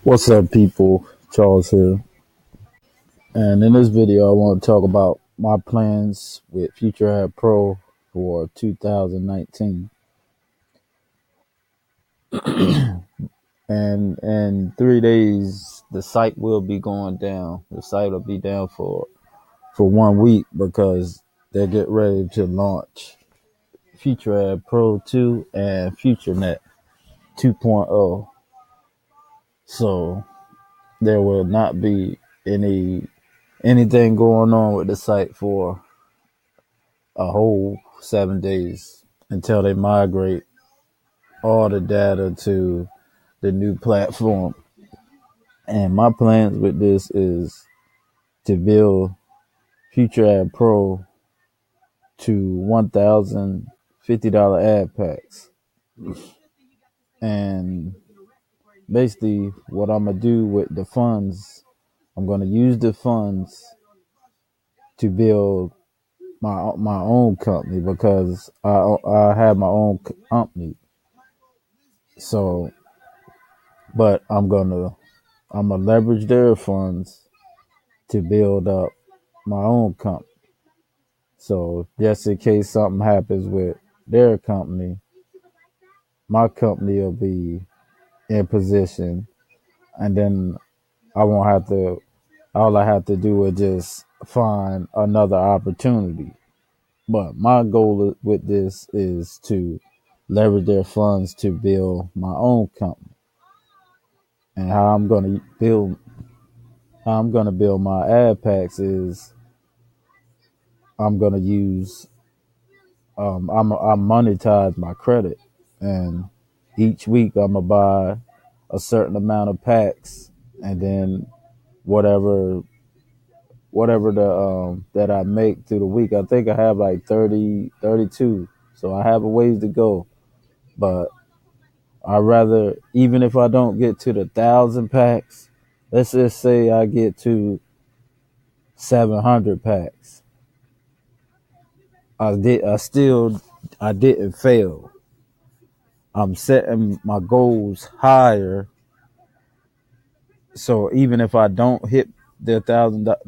What's up, people? Charles here. And in this video, I want to talk about my plans with Futureadpro for 2019. And in 3 days, the site will be going down. The site will be down for 1 week because they get ready to launch Futureadpro 2 and FutureNet 2.0. So there will not be anything going on with the site for a whole 7 days until they migrate all the data to the new platform. And my plans with this is to build Futureadpro to $1,050 ad packs. And basically, what I'm gonna do with the funds, I'm gonna use the funds to build my own company because I have my own company. So, but I'm gonna leverage their funds to build up my own company. So just in case something happens with their company, my company will be in position, and then I won't have to. All I have to do is just find another opportunity. But my goal with this is to leverage their funds to build my own company. And how I'm gonna build my ad packs is I'm gonna use I monetize my credit, and each week I'm gonna buy a certain amount of packs, and then whatever whatever the that I make through the week. I think I have like 30, 32. So I have a ways to go, but I rather, even if I don't get to the 1,000 packs, let's just say I get to 700 packs. I didn't fail. I'm setting my goals higher. So even if I don't hit the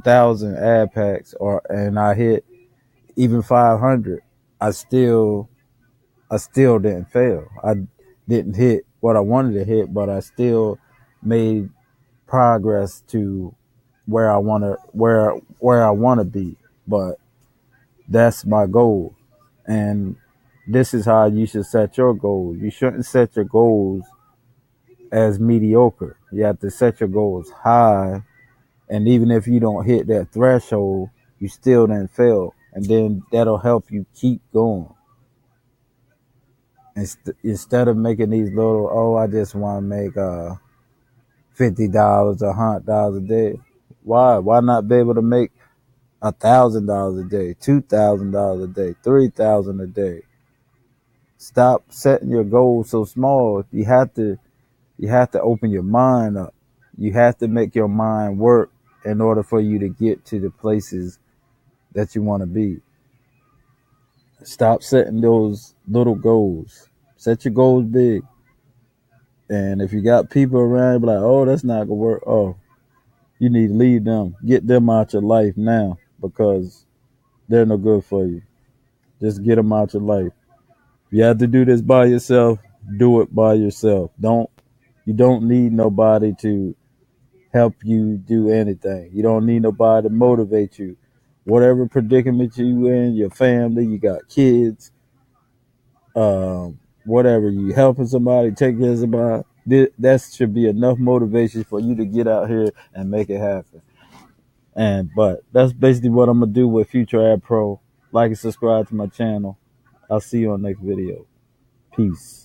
thousand ad packs and I hit even 500, I still didn't fail. I didn't hit what I wanted to hit, but I still made progress to where I want to be. But that's my goal, and this is how you should set your goals. You shouldn't set your goals as mediocre. You have to set your goals high, and even if you don't hit that threshold, you still didn't fail, and then that'll help you keep going. Instead of making these little, I just want to make $50, $100 a day. Why not be able to make $1,000 a day, $2,000 a day, 3,000 a day? Stop setting your goals so small. You have to open your mind up. You have to make your mind work in order for you to get to the places that you want to be. Stop setting those little goals. Set your goals big. And if you got people around, be like, oh, that's not gonna work. Oh, you need to leave them. Get them out your life now because they're no good for you. Just get them out your life. If you have to do this by yourself, do it by yourself. You don't need nobody to help you do anything. You don't need nobody to motivate you. Whatever predicament you in, your family, you got kids, whatever, you helping somebody, taking care of somebody, that should be enough motivation for you to get out here and make it happen. But that's basically what I'm gonna do with Futureadpro. Like and subscribe to my channel. I'll see you on the next video. Peace.